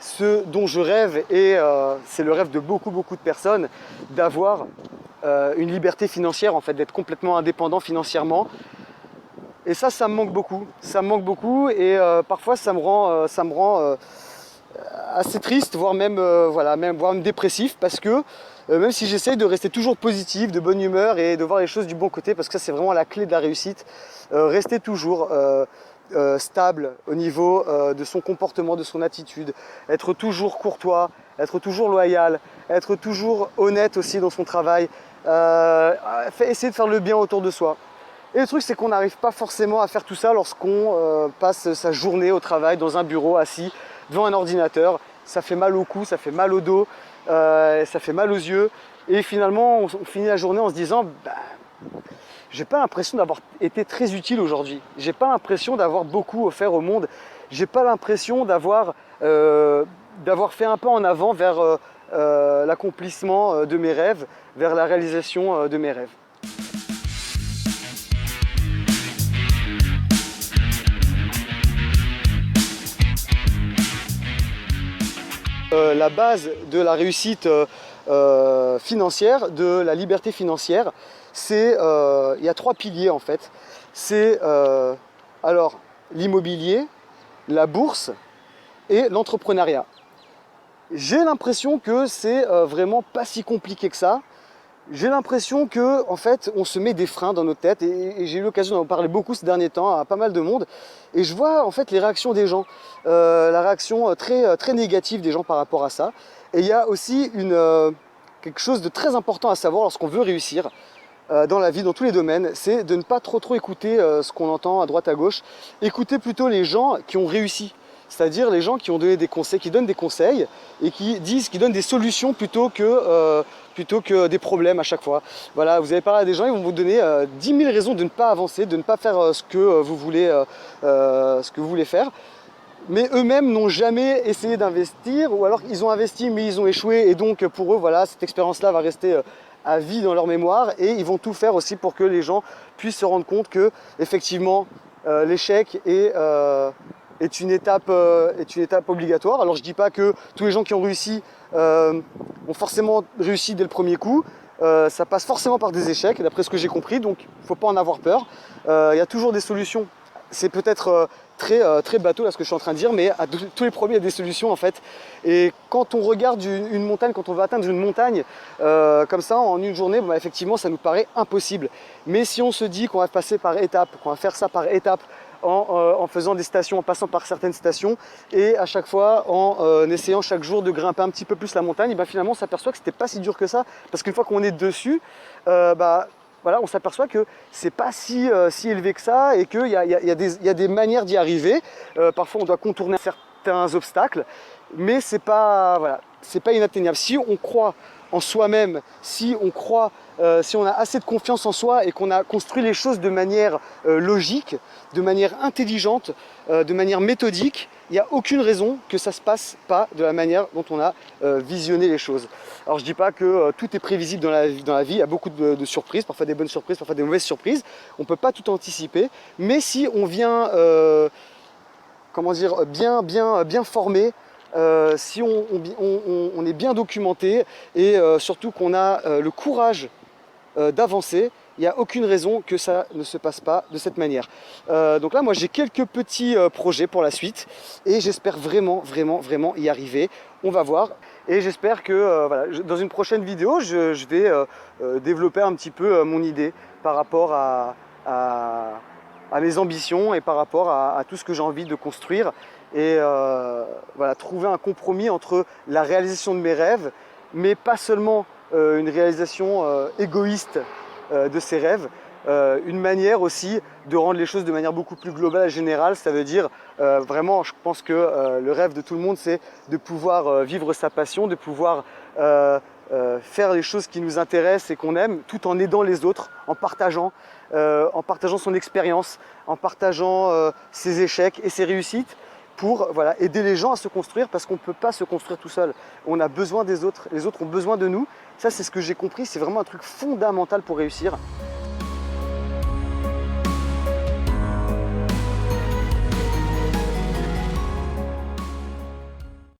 ce dont je rêve, et c'est le rêve de beaucoup de personnes, d'avoir une liberté financière, en fait, d'être complètement indépendant financièrement. Et ça me manque beaucoup. Ça me manque beaucoup, et parfois ça me rend assez triste, voire même, voire même dépressif, parce que même si j'essaye de rester toujours positif, de bonne humeur et de voir les choses du bon côté, parce que ça c'est vraiment la clé de la réussite, rester toujours stable au niveau de son comportement, de son attitude, être toujours courtois, être toujours loyal, être toujours honnête aussi dans son travail, essayer de faire le bien autour de soi. Et le truc, c'est qu'on n'arrive pas forcément à faire tout ça lorsqu'on passe sa journée au travail, dans un bureau, assis devant un ordinateur. Ça fait mal au cou, ça fait mal au dos, ça fait mal aux yeux. Et finalement, on finit la journée en se disant j'ai pas l'impression d'avoir été très utile aujourd'hui. J'ai pas l'impression d'avoir beaucoup offert au monde. J'ai pas l'impression d'avoir fait un pas en avant vers l'accomplissement de mes rêves, vers la réalisation de mes rêves. La base de la réussite financière, de la liberté financière, c'est il y a 3 piliers en fait. C'est alors l'immobilier, la bourse et l'entrepreneuriat. J'ai l'impression que c'est vraiment pas si compliqué que ça. J'ai l'impression que en fait on se met des freins dans nos têtes, et j'ai eu l'occasion d'en parler beaucoup ces derniers temps à pas mal de monde, et je vois en fait les réactions des gens, la réaction très négative des gens par rapport à ça. Et il y a aussi quelque chose de très important à savoir lorsqu'on veut réussir dans la vie, dans tous les domaines, c'est de ne pas trop écouter ce qu'on entend à droite à gauche. Écouter plutôt les gens qui ont réussi. C'est-à-dire les gens qui ont donné des conseils, qui donnent des conseils et qui donnent des solutions plutôt que des problèmes à chaque fois. Voilà, vous avez parlé à des gens, ils vont vous donner 10 000 raisons de ne pas avancer, de ne pas faire ce que vous voulez faire. Mais eux-mêmes n'ont jamais essayé d'investir, ou alors ils ont investi mais ils ont échoué, et donc pour eux, voilà, cette expérience-là va rester à vie dans leur mémoire, et ils vont tout faire aussi pour que les gens puissent se rendre compte que effectivement l'échec est une étape obligatoire. Alors je ne dis pas que tous les gens qui ont réussi ont forcément réussi dès le premier coup. Ça passe forcément par des échecs, d'après ce que j'ai compris, donc il ne faut pas en avoir peur. Il y a toujours des solutions. C'est peut-être très bateau là ce que je suis en train de dire, mais à tous les problèmes il y a des solutions en fait. Et quand on regarde une montagne, quand on veut atteindre une montagne comme ça en une journée, effectivement ça nous paraît impossible. Mais si on se dit qu'on va passer par étapes, qu'on va faire ça par étapes, en faisant des stations, en passant par certaines stations, et à chaque fois en essayant chaque jour de grimper un petit peu plus la montagne, et finalement on s'aperçoit que c'était pas si dur que ça, parce qu'une fois qu'on est dessus, voilà, on s'aperçoit que c'est pas si élevé que ça, et qu'il y a des manières d'y arriver. Parfois on doit contourner certains obstacles, mais c'est pas inatteignable. Si on croit en soi-même, si on a assez de confiance en soi et qu'on a construit les choses de manière logique, de manière intelligente, de manière méthodique, il n'y a aucune raison que ça ne se passe pas de la manière dont on a visionné les choses. Alors je ne dis pas que tout est prévisible dans la vie, il y a beaucoup de surprises, parfois des bonnes surprises, parfois des mauvaises surprises, on ne peut pas tout anticiper, mais si on vient bien formé, si on est bien documenté, et surtout qu'on a le courage d'avancer, il n'y a aucune raison que ça ne se passe pas de cette manière. Donc là, moi j'ai quelques petits projets pour la suite, et j'espère vraiment y arriver. On va voir, et j'espère que dans une prochaine vidéo, je vais développer un petit peu mon idée par rapport à mes ambitions, et par rapport à tout ce que j'ai envie de construire, et trouver un compromis entre la réalisation de mes rêves, mais pas seulement une réalisation égoïste de ces rêves, une manière aussi de rendre les choses de manière beaucoup plus globale et générale. Ça veut dire vraiment, je pense que le rêve de tout le monde, c'est de pouvoir vivre sa passion, de pouvoir faire les choses qui nous intéressent et qu'on aime, tout en aidant les autres, en partageant son expérience, en partageant ses échecs et ses réussites, pour aider les gens à se construire, parce qu'on ne peut pas se construire tout seul. On a besoin des autres, les autres ont besoin de nous. Ça, c'est ce que j'ai compris, c'est vraiment un truc fondamental pour réussir.